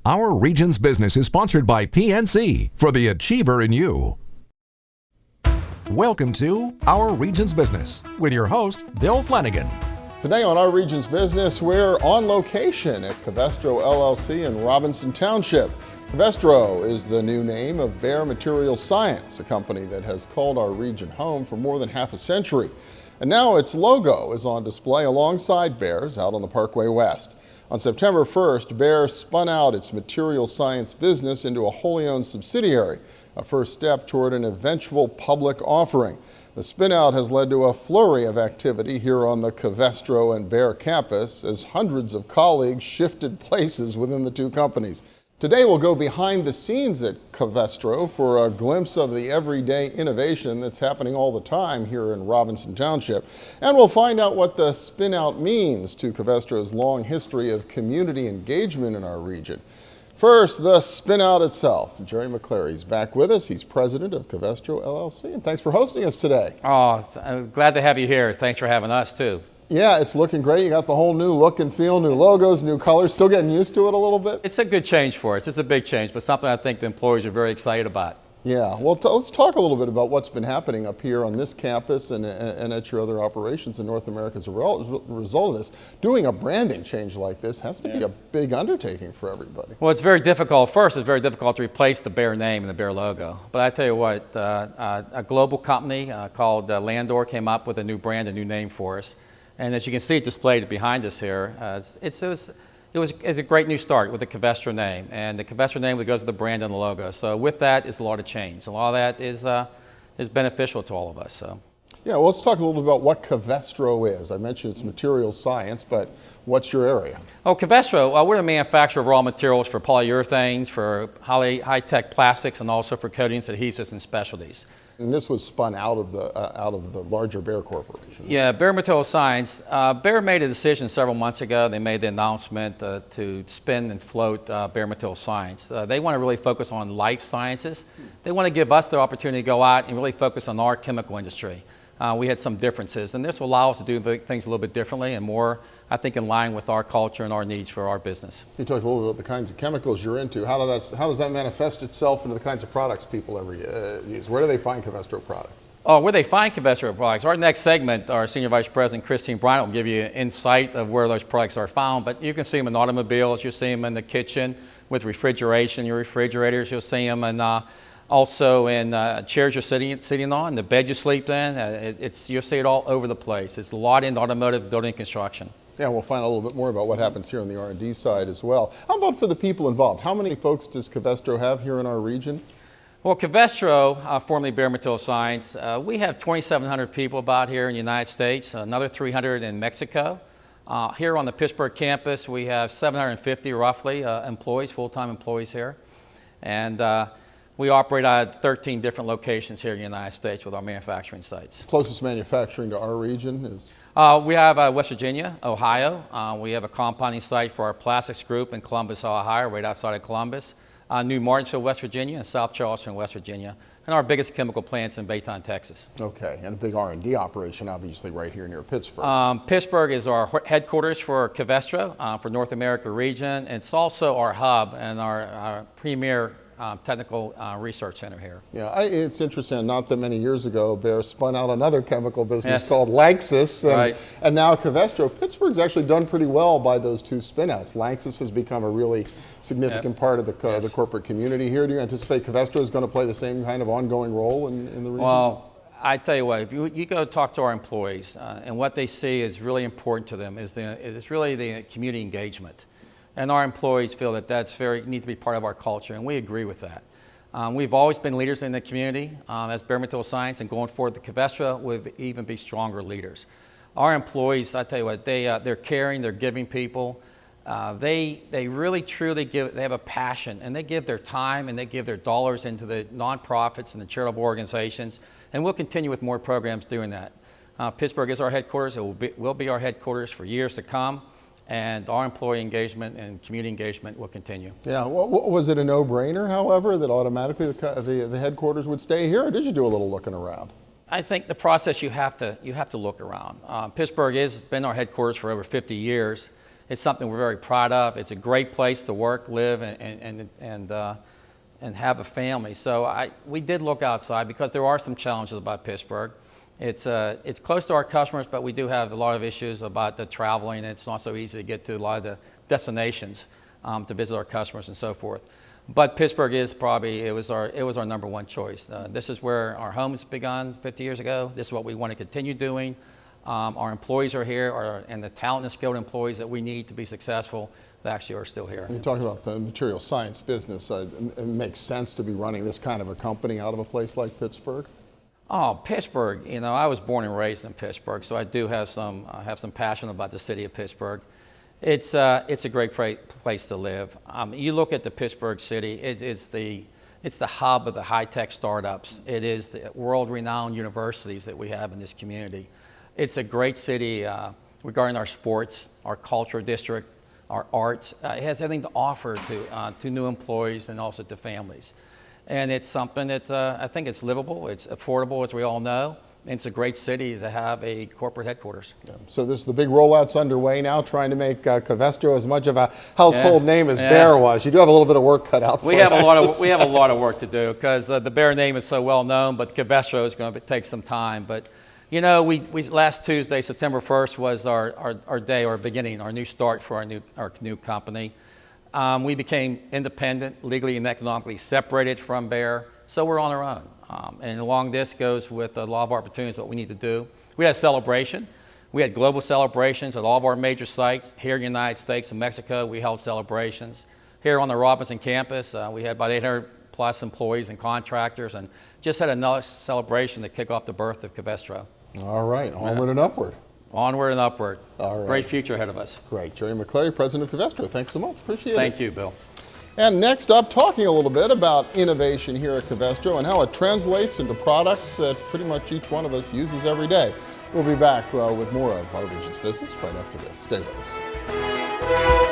Our Region's Business is sponsored by PNC for the Achiever in You. Welcome to Our Region's Business with your host, Bill Flanagan. Today on Our Region's Business, we're on location at Covestro LLC in Robinson Township. Covestro is the new name of Behr Materials Science, a company that has called our region home for more than half a century. And now its logo is on display alongside Behr's out on the Parkway West. On September 1st, Behr spun out its materials science business into a wholly owned subsidiary, a first step toward an eventual public offering. The spin-out has led to a flurry of activity here on the Covestro and Behr campus as hundreds of colleagues shifted places within the two companies. Today we'll go behind the scenes at Covestro for a glimpse of the everyday innovation that's happening all the time here in Robinson Township. And we'll find out what the spin-out means to Covestro's long history of community engagement in our region. First, the spin-out itself. Jerry McClary's back with us. He's president of Covestro LLC, and thanks for hosting us today. Oh, I'm glad to have you here. Thanks for having us too. Yeah, it's looking great. You got the whole new look and feel, new logos, new colors. Still getting used to it a little bit? It's a good change for us. It's a big change, but something I think the employees are very excited about. Yeah, well, let's talk a little bit about what's been happening up here on this campus and at your other operations in North America as a result of this. Doing a branding change like this has to be a big undertaking for everybody. Well, it's very difficult. First, it's very difficult to replace the Behr name and the Behr logo. But I tell you what, a global company called Landor came up with a new brand, a new name for us. And as you can see it displayed behind us here, it's a great new start with the Covestro name. And the Covestro name goes with the brand and the logo. So with that is a lot of change. A lot of that is beneficial to all of us. So. Yeah, well, let's talk a little bit about what Covestro is. I mentioned it's materials science, but what's your area? Oh, Covestro, we're the manufacturer of raw materials for polyurethanes, for high-tech plastics, and also for coatings, adhesives, and specialties. And this was spun out of the larger Behr Corporation. Yeah, Behr Materials Science. Behr made a decision several months ago. They made the announcement to spin and float Behr Materials Science. They want to really focus on life sciences. They want to give us the opportunity to go out and really focus on our chemical industry. We had some differences, and this will allow us to do things a little bit differently and more, I think, in line with our culture and our needs for our business. You talked a little bit about the kinds of chemicals you're into. How does that manifest itself into the kinds of products people ever use? Where do they find Covestro products? Oh, where they find Covestro products. Our next segment, our Senior Vice President, Christine Bryant, will give you an insight of where those products are found. But you can see them in automobiles. You'll see them in the kitchen with refrigeration, your refrigerators. You'll see them in also in chairs you're sitting on, the bed you sleep in. You'll see it all over the place. It's a lot in automotive, building, and construction. Yeah, we'll find out a little bit more about what happens here on the R&D side as well. How about for the people involved? How many folks does Covestro have here in our region? Well, Covestro, formerly Behr Materials Science, we have 2,700 people about here in the United States, another 300 in Mexico. Here on the Pittsburgh campus, we have 750 roughly employees, full-time employees here. And we operate out of 13 different locations here in the United States with our manufacturing sites. Closest manufacturing to our region is? We have West Virginia, Ohio. We have a compounding site for our plastics group in Columbus, Ohio, right outside of Columbus. New Martinsville, West Virginia, and South Charleston, West Virginia. And our biggest chemical plant's in Baytown, Texas. Okay, and a big R&D operation, obviously, right here near Pittsburgh. Pittsburgh is our headquarters for Covestro, for North America region. It's also our hub and our premier technical research center here. Yeah, it's interesting. Not that many years ago, Behr spun out another chemical business called Lanxess, and now Covestro. Pittsburgh's actually done pretty well by those two spinouts. Lanxess has become a really significant part of the corporate community here. Do you anticipate Covestro is going to play the same kind of ongoing role in the region? Well, I tell you what, if you go talk to our employees, and what they see is really important to them is it's really the community engagement. And our employees feel that that's need to be part of our culture, and we agree with that. We've always been leaders in the community as Behr Materials Science, and going forward, the Covestro will even be stronger leaders. Our employees, I tell you what, they're caring, they're giving people. They really truly they have a passion, and they give their time and they give their dollars into the nonprofits and the charitable organizations, and we'll continue with more programs doing that. Pittsburgh is our headquarters. It will be our headquarters for years to come. And our employee engagement and community engagement will continue. Yeah, was it a no-brainer, however, that automatically the headquarters would stay here, or did you do a little looking around? I think the process you have to look around. Pittsburgh has been our headquarters for over 50 years, It's something we're very proud of. It's a great place to work, live, and have a family. So we did look outside because there are some challenges about Pittsburgh. It's close to our customers, but we do have a lot of issues about the traveling. It's not so easy to get to a lot of the destinations to visit our customers and so forth. But Pittsburgh is probably, it was our #1 choice. This is where our homes begun 50 years ago. This is what we want to continue doing. Our employees are here, and the talented and skilled employees that we need to be successful that actually are still here. You're talking about the material science business. It makes sense to be running this kind of a company out of a place like Pittsburgh? Oh, Pittsburgh, you know, I was born and raised in Pittsburgh, so I do have some passion about the city of Pittsburgh. It's a great place to live. You look at the Pittsburgh city, it's the hub of the high-tech startups. It is the world-renowned universities that we have in this community. It's a great city regarding our sports, our culture district, our arts. It has everything to offer to new employees and also to families. And it's something that I think it's livable, it's affordable, as we all know. And it's a great city to have a corporate headquarters. Yeah. So the big rollout's underway now, trying to make Covestro as much of a household name as Bear was. You do have a little bit of work cut out for you. We have a lot of work to do because the Bear name is so well known, but Covestro is going to take some time. But you know, we last Tuesday, September 1st, was our day, our beginning, our new start for our new company. We became independent, legally and economically separated from Bear, so we're on our own. And along this goes with a lot of opportunities, what we need to do. We had a celebration. We had global celebrations at all of our major sites. Here in the United States and Mexico, we held celebrations. Here on the Robinson campus, we had about 800 plus employees and contractors, and just had another celebration to kick off the birth of Covestro. All right, onward and upward. Onward and upward. All right. Great future ahead of us. Great. Jerry McClary, President of Covestro. Thanks so much. Appreciate it. Thank you, Bill. And next up, talking a little bit about innovation here at Covestro and how it translates into products that pretty much each one of us uses every day. We'll be back with more of Our Region's Business right after this. Stay with us.